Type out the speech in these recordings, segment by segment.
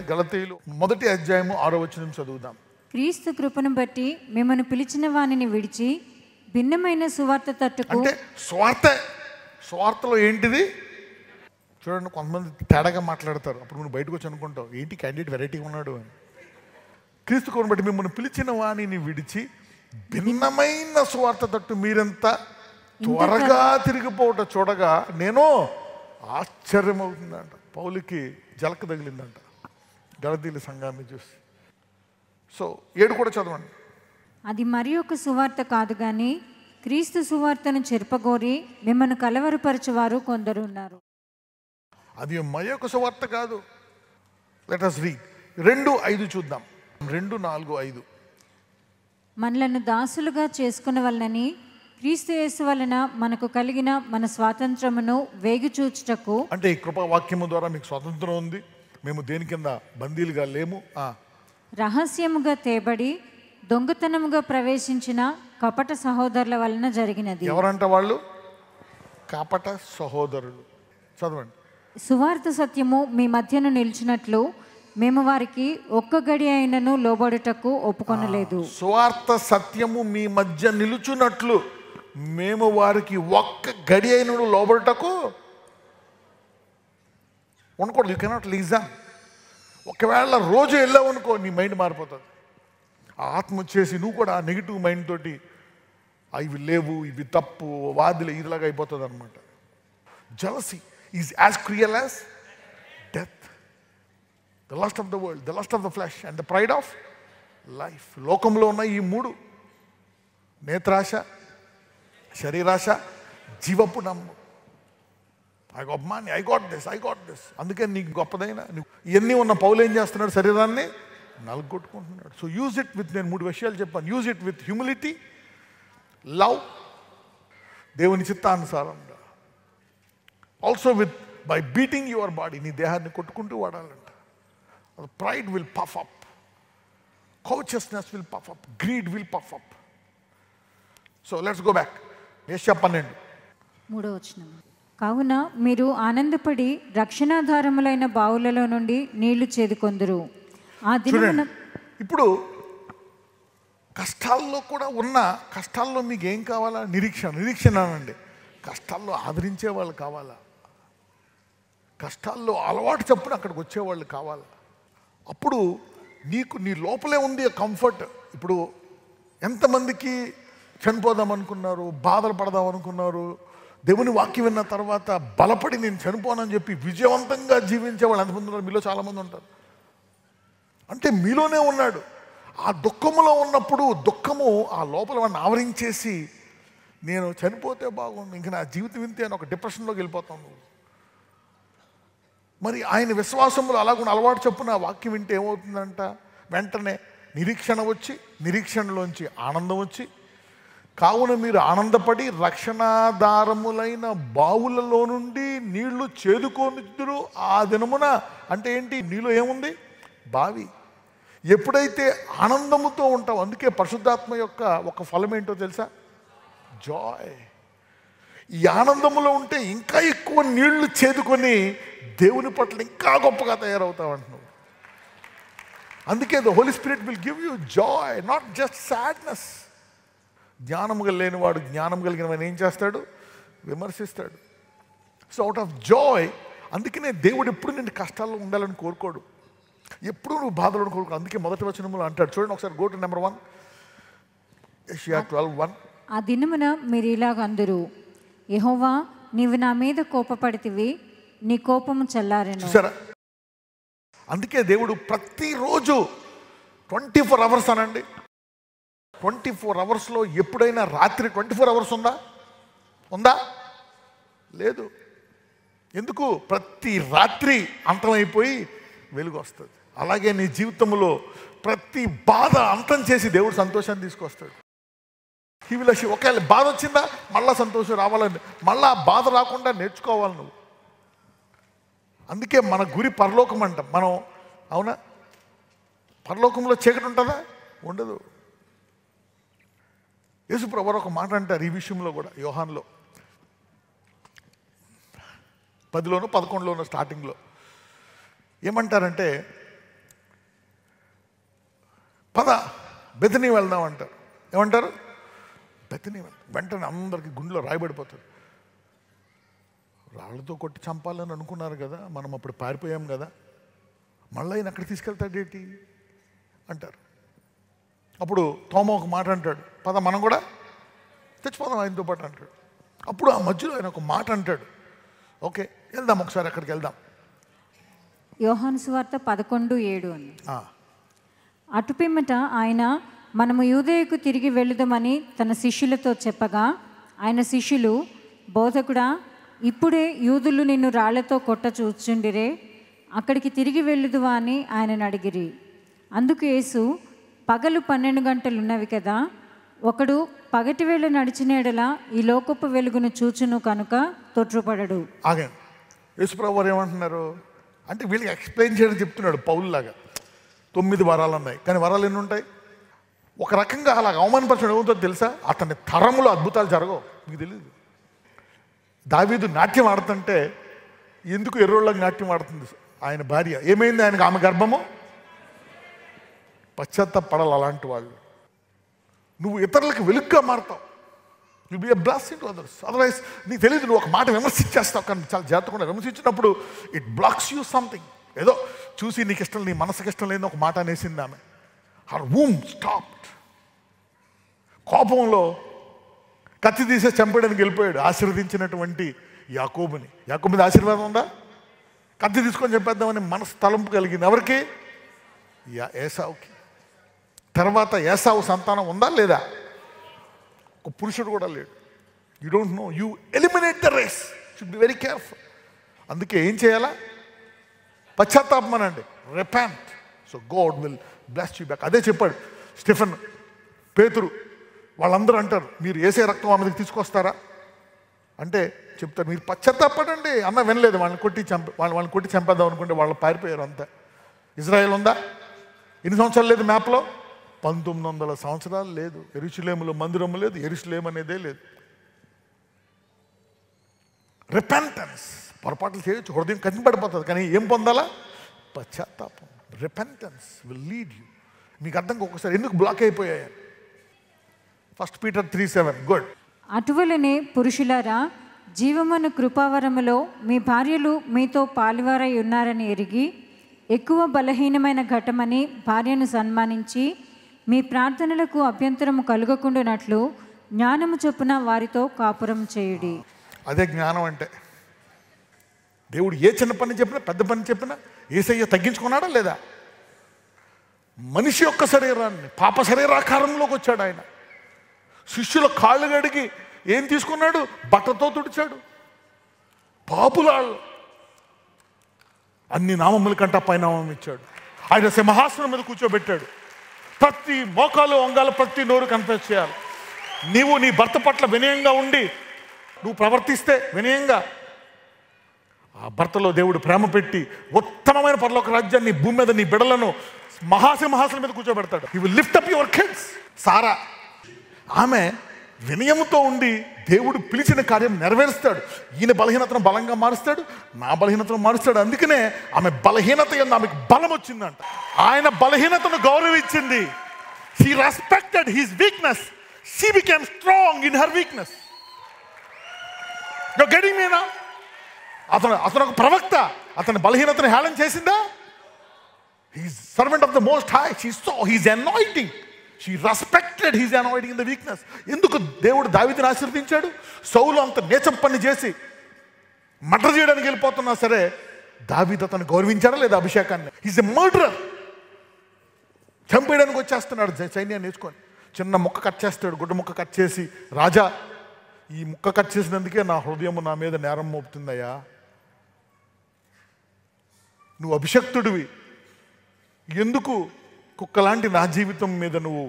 గలతీయులు 1వ అధ్యాయము 6వ వచనం చదువుదాం. క్రీస్తు కృపను బట్టి మిమ్మల్ని పిలిచిన వానిని విడిచి భిన్నమైన సువార్త తట్టుకు. అంటే స్వార్థలో ఏంటిది చూడండి, కొంతమంది తేడాగా మాట్లాడతారు. అప్పుడు నువ్వు బయటకు వచ్చి అనుకుంటావు ఏంటి క్యాండిడేట్ వెరైటీగా ఉన్నాడు అని. క్రీస్తు కృపను బట్టి మిమ్మల్ని పిలిచిన వాణిని విడిచి భిన్నమైన సువార్త తట్టు మీరెంత త్వరగా తిరిగిపోవట చూడగా నేను ఆశ్చర్యమవుతుందంట. పౌలుకి జలక తగిలిందంట గలతీయుల సంఘాన్ని చూసి. సో 7 కూడా చదవండి. అది మరి ఒక సువార్త కాదు గాని క్రీస్తు సువార్తను చెరపగోరి మిమ్మల్ని కలవరపరచువారు కొందరు ఉన్నారు. అది మరొక సువార్త కాదు. లెట్ us read 2:5 చూద్దాం. 2:4-5. మనలను దాసులుగా చేసుకున్న వలనని క్రీస్తు యేసు వలన మనకు కలిగిన మన స్వాతంత్రమును వేగిచూచుటకు. అంటే ఈ కృపావాక్యము ద్వారా మీకు స్వాతంత్రం ఉంది, మేము దేని కింద బందీలుగా లేము. రహస్యముగా తేబడి దొంగతనముగా ప్రవేశించిన కపట సహోదరుల వలన జరిగినది. ఎవరంట వాళ్ళు? కపట సహోదరులు. చదవండి. సువార్త సత్యము మీ మధ్యను నిలిచినట్లు మేము వారికి ఒక్క గడి అయినను లోబడుటకు ఒప్పుకొనలేదు. సువార్త సత్యము మీ మధ్య నిలుచున్నట్లు మేము వారికి ఒక్క గడి అయినను లోబడుటకు ఉండకూడదు. You cannot listen. ఒకవేళ రోజు వెళ్ళావు అనుకో నీ మైండ్ మారిపోతుంది. ఆ ఆత్మ వచ్చేసి నువ్వు కూడా ఆ నెగిటివ్ మైండ్ తోటి ఇవి లేవు, ఇవి తప్పు, వాదిలే, ఇదిలాగా అయిపోతుంది అనమాట. Jealousy is as క్రియల్ as death, the lust of the world, the lust of the flesh and the pride of life. లోకంలో ఉన్న ఈ 3, నేత్రాశ, శరీరాశ, జీవపు నమ్ము. I got money, I got this. అందుకే నీకు గొప్పదైన ఇవన్నీ ఉన్న పౌలు ఏం చేస్తున్నాడు? శరీరాన్ని నలుగొట్టుకుంటున్నాడు. సో యూజ్ ఇట్ విత్, నేను 3 విషయాలు చెప్పాను. Use it with humility, love, దేవుని చిత్తానుసారంగా. Also with by beating your body, నీ దేహాన్ని కొట్టుకుంటూ వాడాలంట. Pride will puff up, covetousness will puff up, greed will puff up. So let's go back. యెషయా 12:3. కావున మీరు ఆనందపడి రక్షణాధారములైన బావులలో నుండి నీళ్లు చేదుకొందురు. ఆ దినమున ఇప్పుడు కష్టాల్లో కూడా ఉన్న, కష్టాల్లో మీకు ఏం కావాలా? నిరీక్షణ అనండి. కష్టాల్లో ఆదరించే వాళ్ళు కావాలా? కష్టాల్లో అలవాటు చప్పున అక్కడికి వచ్చేవాళ్ళు కావాలా? అప్పుడు నీకు నీ లోపలే ఉంది కంఫర్ట్. ఇప్పుడు ఎంతమందికి చనిపోదాం అనుకున్నారు, బాధలు పడదాం అనుకున్నారు, దేవుని వాక్యం విన్న తర్వాత బలపడి నేను చనిపోనని చెప్పి విజయవంతంగా జీవించే వాళ్ళు ఎంతమంది ఉన్నారు? మీలో చాలామంది ఉంటారు. అంటే మీలోనే ఉన్నాడు. ఆ దుఃఖములో ఉన్నప్పుడు దుఃఖము ఆ లోపల వాడిని ఆవరించేసి నేను చనిపోతే బాగుండు, ఇంక నా జీవితం వింతే అని ఒక డిప్రెషన్లోకి వెళ్ళిపోతాం నువ్వు. మరి ఆయన విశ్వాసములు అలాగున్న అలవాటు చొప్పున వాక్యం వింటే ఏమవుతుందంట? వెంటనే నిరీక్షణ వచ్చి, నిరీక్షణలోంచి ఆనందం వచ్చి, కావున మీరు ఆనందపడి రక్షణాధారములైన బావులలో నుండి నీళ్లు చేదుకొనుదురు ఆ దినమున. అంటే ఏంటి? నీలో ఏముంది? బావి. ఎప్పుడైతే ఆనందముతో ఉంటావు, అందుకే పరిశుద్ధాత్మ యొక్క ఒక ఫలం ఏంటో తెలుసా? జాయ్. ఈ ఆనందములో ఉంటే ఇంకా ఎక్కువ నీళ్లు చేదుకొని దేవుని పట్ల ఇంకా గొప్పగా తయారవుతావు అంటున్నావు. అందుకే the Holy Spirit will give you joy, not just sadness. జ్ఞానము లేనివాడు జ్ఞానం కలిగిన వాడిని ఏం చేస్తాడు? విమర్శిస్తాడు. So out of joy. అందుకనే దేవుడు ఎప్పుడు నిన్ను కష్టాల్లో ఉండాలని కోరుకోడు, ఎప్పుడు నువ్వు బాధలను కోరుకోడు. అందుకే మొదటి వచనములో అంటాడు, చూడండి ఒకసారి, గో టు నెంబర్ 1, యెషయా 12:1. ఆ దినమున మీరు ఇలాగ అందురు, యెహోవా నీవు నా మీద కోపపడితివి, నీ కోపము చల్లారెను. చూసారా? అందుకే దేవుడు ప్రతిరోజు 24 అవర్స్ అనండి, 24 అవర్స్లో ఎప్పుడైనా రాత్రి 24 అవర్స్ ఉందా? లేదు. ఎందుకు? ప్రతి రాత్రి అంతమైపోయి వెలుగు వస్తుంది. అలాగే నీ జీవితంలో ప్రతి బాధ అంతం చేసి దేవుడు సంతోషాన్ని తీసుకొస్తాడు. ఒకవేళ బాధ వచ్చిందా, మళ్ళా సంతోషం రావాలని, మళ్ళా బాధ రాకుండా నేర్చుకోవాలి నువ్వు. అందుకే మన గురి పరలోకం అంటాం మనం. అవునా? పరలోకంలో చీకటి ఉంటుందా? ఉండదు. యేసుప్రభు ఒక మాట అంటారు ఈ విషయంలో కూడా, యోహానులో 10:11 స్టార్టింగ్లో ఏమంటారంటే, పద బెతనీ వెళ్దాం అంటారు. ఏమంటారు? బెతనీ వెళ్దాం. వెంటనే అందరికి గుండెలో రాయబడిపోతుంది. రాళ్ళతో కొట్టి చంపాలని అనుకున్నారు కదా, మనం అప్పుడు పారిపోయాం కదా, మళ్ళీ ఆయన అక్కడ తీసుకెళ్తాడేంటి అంటారు. అప్పుడు తోమ ఒక మాట అంటాడు, పద మనం కూడా తెచ్చిపోదాం ఆయనతో పాటు అంటాడు. అప్పుడు ఆ మధ్యలో ఆయన ఒక మాట అంటాడు, ఓకే వెళ్దాం ఒకసారి అక్కడికి వెళ్దాం. యోహాను సువార్త 11:7 అని. అటుపిమ్మట ఆయన మనము యూదయకు తిరిగి వెళుదామని తన శిష్యులతో చెప్పగా, ఆయన శిష్యులు, బోధకుడా, ఇప్పుడే యూదులు నిన్ను రాళ్లతో కొట్ట చూచుండిరే, అక్కడికి తిరిగి వెళ్ళుదువా అని ఆయనను అడిగిరి. అందుకు యేసు, పగలు 12 గంటలున్నవి కదా, ఒకడు పగటి వేళ నడిచిన ఎడల ఈ లోకపు వెలుగును చూచును కనుక తొట్రుపడడు. ఆగండి, యేసుప్రభు వారు ఏమంటున్నారు అంటే వీళ్ళకి ఎక్స్ప్లెయిన్ చేయడం చెప్తున్నాడు పౌలులాగా. 9 వరాలు ఉన్నాయి, కానీ వరాలు ఎన్ని ఉంటాయి? ఒక రకంగా అలా అవమానపరచడం ఏమవుతుందో తెలుసా? అతని తరములో అద్భుతాలు జరగవు, మీకు తెలియదు. దావీదు నాట్యం ఆడుతుంటే ఎందుకు ఎర్రోళ్ళకి నాట్యం ఆడుతుంది ఆయన భార్య? ఏమైంది ఆయనకు? ఆమె గర్భము పశ్చాత్తాపడాలి. అలాంటి వాళ్ళు నువ్వు ఇతరులకు వెలుగ్గా మారుతావు. You be a blessing to others. Otherwise నీకు తెలియదు, నువ్వు ఒక మాట విమర్శించేస్తావు, కానీ చాలా జాగ్రత్తగా విమర్శించినప్పుడు ఇట్ బ్లాక్స్ యూ సంథింగ్. ఏదో చూసి నీకు ఇష్టం, నీ మనసుకి ఇష్టం లేని ఒక మాట అనేసింది ఆమె. Her womb stopped. కోపంలో కత్తి తీసే చంపడానికి వెళ్ళిపోయాడు ఆశీర్వదించినటువంటి యాకోబుని. యాకోబు మీద ఆశీర్వాదం ఉందా? కత్తి తీసుకొని చెప్పేద్దామని మనసు తలంపు కలిగింది. ఎవరికి? ఏసావుకి. తర్వాత ఏసావు సంతానం ఉందా లేదా? ఒక పురుషుడు కూడా లేడు. You don't know, you eliminate the race. Should be very careful. అందుకే ఏం చేయాలా? పశ్చాత్తాపమనండి, repent. So God will bless you back. అదే చెప్పాడు స్టెఫెన్, పేతురు, వాళ్ళందరూ అంటారు, మీరు ఏసే రక్తం ఆమె దగ్గరికి తీసుకొస్తారా అంటే చెప్తారు, మీరు పశ్చాత్తాపడండి అన్న. వినలేదు, వాళ్ళని కొట్టి చంపేద్దాం అనుకుంటే వాళ్ళు పారిపోయారు. అంతా ఇజ్రాయెల్ ఉందా? ఎన్ని సంవత్సరాలు లేదు మ్యాప్లో? 1900 సంవత్సరాలు లేదు. యెరూషలేములో మందిరము లేదు, యెరూషలేం అనేదే లేదు. రిపెంటెన్స్. పొరపాట్లు చేయొచ్చు, హృదయం కనిపడిపోతుంది, కానీ ఏం పొందాలా? పశ్చాత్తాపం. Repentance will lead you. మీకు అర్థం ఒక్కసారి ఎందుకు బ్లాక్ అయిపోయాయి? 1 Peter 3:7. గుడ్. అటువలనే పురుషులారా, జీవమను కృపావరములో మీ భార్యలు మీతో పాలువారై ఉన్నారని ఎరిగి, ఎక్కువ బలహీనమైన ఘటమని భార్యను సన్మానించి, మీ ప్రార్థనలకు అభ్యంతరము కలుగకుండానట్లు జ్ఞానము చొప్పున వారితో కాపురం చేయుడి. అదే జ్ఞానం అంటే. దేవుడు ఏ చిన్న పని చెప్పినా, పెద్ద పని చెప్పినా యేసయ్య తగ్గించుకున్నాడా లేదా? మనిషి యొక్క శరీరాన్ని పాప శరీరాకారంలోకి వచ్చాడు ఆయన. శిష్యుల కాళ్ళు గడిగి ఏం తీసుకున్నాడు? బట్టతో తుడిచాడు. పాపులాళ్ళు అన్ని నామముల కంటే పై నామం ఇచ్చాడు. ఆయన సింహాసనం మీద కూర్చోబెట్టాడు. ప్రతి మోకాలు వంగాలు, ప్రతి నోరు కన్ఫెస్ చేయాలి. నీవు నీ భర్త పట్ల వినయంగా ఉండి నువ్వు ప్రవర్తిస్తే వినయంగా, ఆ భర్తలో దేవుడు ప్రేమ పెట్టి ఉత్తమమైన పరలోక రాజ్యాన్ని భూమి మీద నీ బిడ్డలను మహాసింహాసనం మీద కూర్చోబెడతాడు. He will lift up your kids. Sarah, ఆమె వినయముతో ఉండి దేవుడు పిలిచిన కార్యం నెరవేరుస్తాడు. ఈయన బలహీనతను బలంగా మారుస్తాడు, నా బలహీనతను మారుస్తాడు. అందుకనే ఆమె బలహీనత ఎందు ఆమెకు బలం వచ్చిందంట. ఆయన బలహీనతను గౌరవించింది. She respected his weakness. She became strong in her weakness. You getting me now? అతను ఒక ప్రవక్త, అతని బలహీనతను హేళన చేసిందా? He's servant of the most high. She saw his anointing. She respected his anointing in the weakness. ఎందుకు దేవుడు దావీదుని ఆశీర్వదించాడు? సౌలు అంత నీచం పని చేసి మర్డర్ చేయడానికి వెళ్ళిపోతున్నా సరే దావీదు అతను గౌరవించాడా లేదా? అభిషేకాన్ని. He's a murderer. చంపేయడానికి వచ్చేస్తున్నాడు సైన్యాన్ని నేర్చుకొని. చిన్న ముక్క కట్ చేస్తాడు, గుడ్డ ముక్క కట్ చేసి, రాజా ఈ ముక్క కట్ చేసినందుకే నా హృదయం నా మీద నేరం మోపుతుందయ్యా, నువ్వు అభిషక్తుడివి, ఎందుకు కుక్కలాంటి నా జీవితం మీద నువ్వు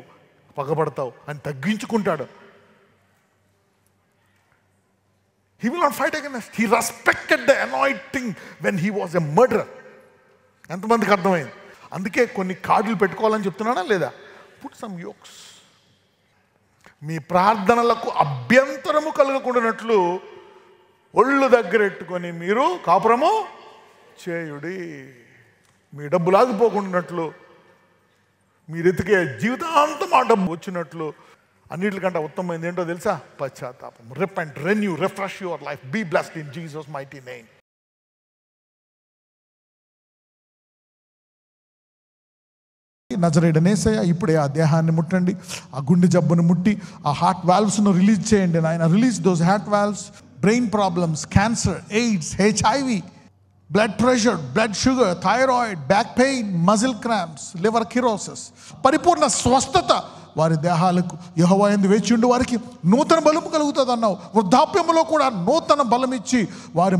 పగబడతావు అని తగ్గించుకుంటాడు. He will not fight against. He respected the anointing when he was a murderer. ఎంతమందికి అర్థమైంది? అందుకే కొన్ని కార్డులు పెట్టుకోవాలని చెప్తున్నానా లేదా? Put some yokes. మీ ప్రార్థనలకు అభ్యంతరము కలగకుండానట్లు ఒళ్ళు దగ్గరెట్టుకొని మీరు కాపురము చేయుడి. మీ డబ్బులు ఆగిపోకుండానట్లు, మీరు ఎతికే జీవితాంతం ఆ డబ్బు వచ్చినట్లు అన్నిటికంటే ఉత్తమమైంది ఏంటో తెలుసా? పశ్చాత్తాపం. Repent, renew, refresh your life. Be blessed in Jesus mighty name. నజరేయుడైన యేసయ్య, ఇప్పుడే ఆ దేహాన్ని ముట్టండి, ఆ గుండె జబ్బును ముట్టి ఆ హార్ట్ వాల్వ్స్ను రిలీజ్ చేయండి నాయన. Release those heart valves. Brain problems, cancer, AIDS, HIV, blood pressure, blood sugar, thyroid, back pain, muscle cramps, liver cirrhosis, పరిపూర్ణ స్వస్థత వారి దేహాలకు. యెహోవా యందు వేచి ఉండి వారికి నూతన బలము కలుగుతుంది అన్నావు. వృద్ధాప్యములో కూడా నూతన బలం ఇచ్చి వారి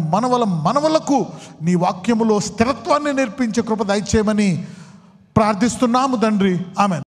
మనవలకు నీ వాక్యములో స్థిరత్వాన్ని నేర్పించే కృప దయచేయమని ప్రార్థిస్తున్నాము తండ్రి. ఆమేన్.